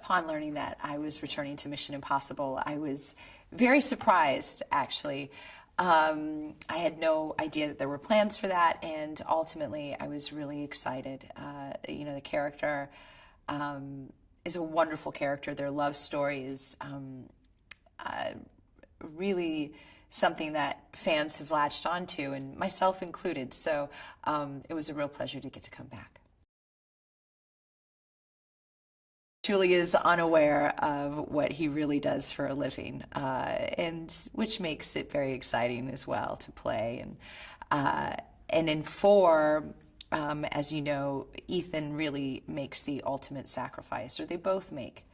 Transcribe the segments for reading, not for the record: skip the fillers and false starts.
upon learning that I was returning to Mission Impossible, I was very surprised, actually. I had no idea that there were plans for that, and ultimately I was really excited. The character is a wonderful character. Their love story is really something that fans have latched onto, and myself included. So it was a real pleasure to get to come back. Truly is unaware of what he really does for a living, and which makes it very exciting as well to play. And in 4, as you know, Ethan really makes the ultimate sacrifice, or they both make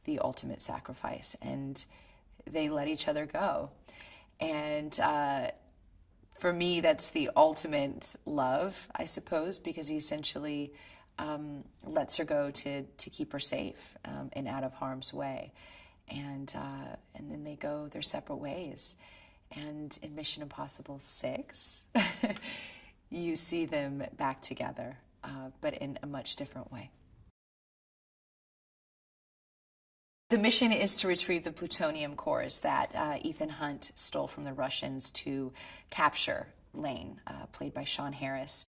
the ultimate sacrifice, and they let each other go. And for me, that's the ultimate love, I suppose, because he essentially lets her go to keep her safe and out of harm's way. And then they go their separate ways. And in Mission Impossible 6, you see them back together, but in a much different way. The mission is to retrieve the plutonium cores that Ethan Hunt stole from the Russians to capture Lane, played by Sean Harris.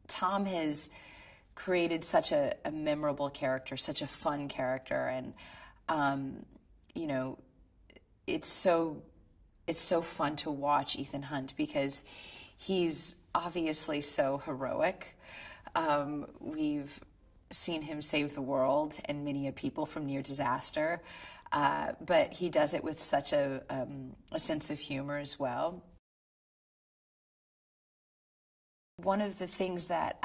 Tom has created such a memorable character, such a fun character, and it's so fun to watch Ethan Hunt because he's obviously so heroic. We've seen him save the world and many a people from near disaster, but he does it with such a sense of humor as well. One of the things that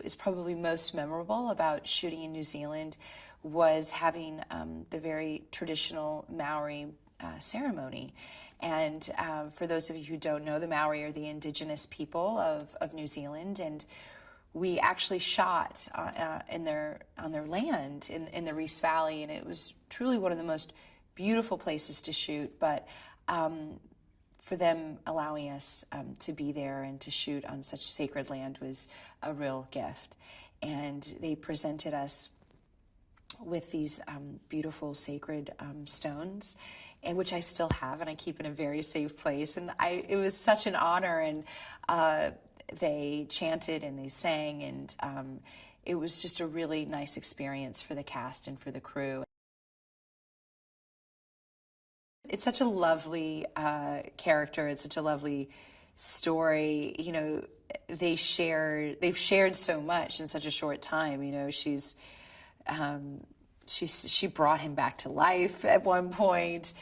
is probably most memorable about shooting in New Zealand was having the very traditional Maori ceremony. And for those of you who don't know, the Maori are the indigenous people of New Zealand, and we actually shot on their land in the Reese Valley, and it was truly one of the most beautiful places to shoot. But for them allowing us to be there and to shoot on such sacred land was a real gift. And they presented us with these beautiful sacred stones, and which I still have, and I keep in a very safe place. And it was such an honor, and they chanted and they sang, and it was just a really nice experience for the cast and for the crew. It's such a lovely character. It's such a lovely story. You know, they've shared so much in such a short time. You know, she brought him back to life at one point.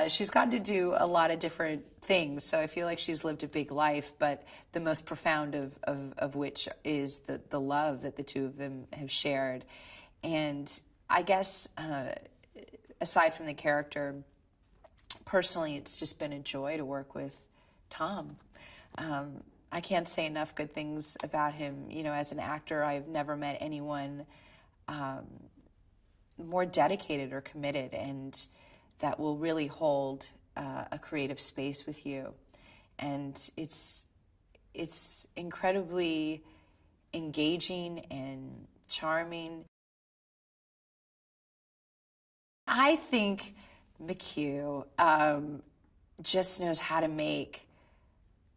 She's gotten to do a lot of different things, so I feel like she's lived a big life, but the most profound of which is the love that the two of them have shared. And I guess aside from the character, personally, it's just been a joy to work with Tom. I can't say enough good things about him. You know, as an actor, I've never met anyone more dedicated or committed, and that will really hold a creative space with you. And it's incredibly engaging and charming. I think McHugh just knows how to make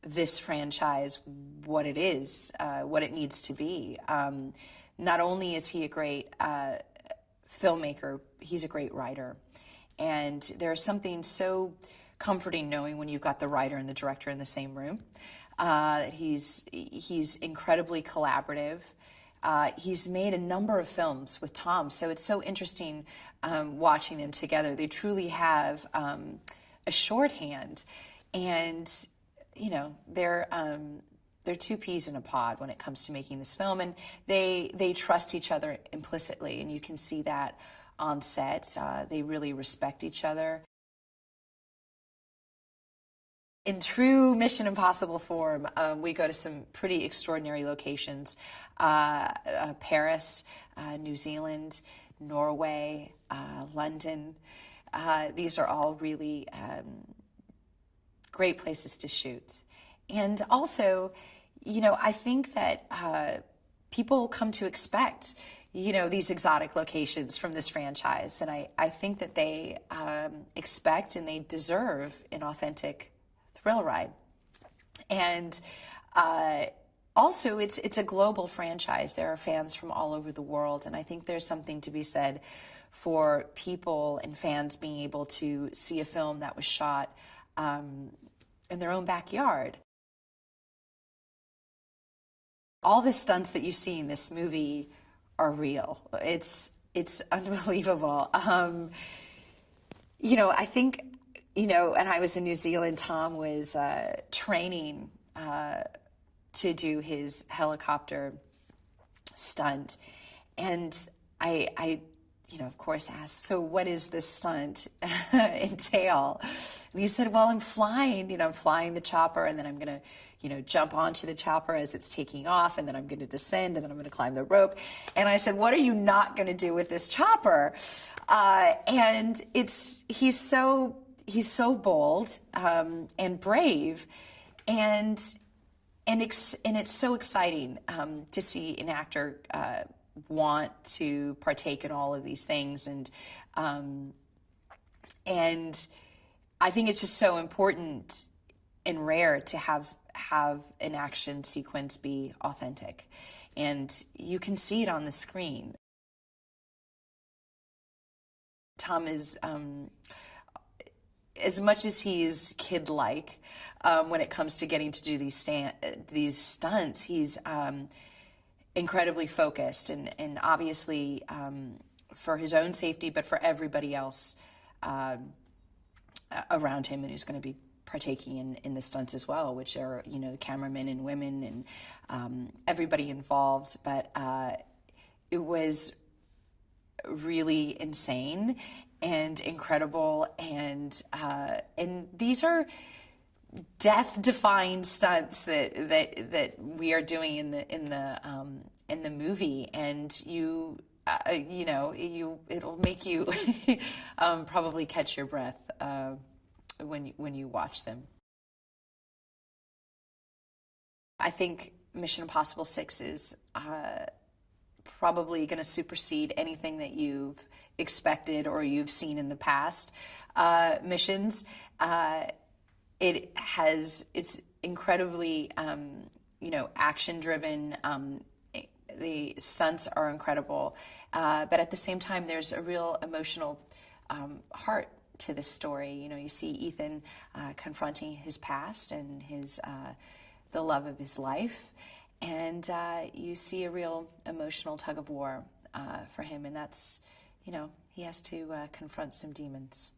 this franchise what it is, what it needs to be. Not only is he a great filmmaker, he's a great writer. And there's something so comforting knowing when you've got the writer and the director in the same room. He's incredibly collaborative. He's made a number of films with Tom, so it's so interesting watching them together. They truly have a shorthand, and you know, they're two peas in a pod when it comes to making this film, and they trust each other implicitly, and you can see that on set. They really respect each other. In true Mission Impossible form, we go to some pretty extraordinary locations. Paris, New Zealand, Norway, London. These are all really great places to shoot. And also, you know, I think that people come to expect, these exotic locations from this franchise. And I think that they expect and they deserve an authentic thrill ride. And also, it's a global franchise. There are fans from all over the world, and I think there's something to be said for people and fans being able to see a film that was shot in their own backyard. All the stunts that you see in this movie are real. It's unbelievable. I think, and I was in New Zealand. Tom was training to do his helicopter stunt. And I of course asked, so what does this stunt entail? And he said, well, I'm flying the chopper, and then I'm going to, jump onto the chopper as it's taking off, and then I'm going to descend, and then I'm going to climb the rope. And I said, what are you not going to do with this chopper? And he's so bold and brave, and it's so exciting to see an actor want to partake in all of these things, and I think it's just so important and rare to have an action sequence be authentic, and you can see it on the screen. Tom is, as much as he's kid-like when it comes to getting to do these stunts, he's incredibly focused, and obviously for his own safety, but for everybody else around him and who's going to be partaking in the stunts as well, which are, cameramen and women and everybody involved. But it was really insane and incredible, and these are death-defying stunts that we are doing in the movie, and it'll make you probably catch your breath when you watch them. I think Mission Impossible 6 is probably going to supersede anything that you've expected or you've seen in the past missions. It's incredibly, action-driven. The stunts are incredible, but at the same time, there's a real emotional heart to this story. You see Ethan confronting his past and the love of his life, and you see a real emotional tug of war for him, and that's, he has to confront some demons.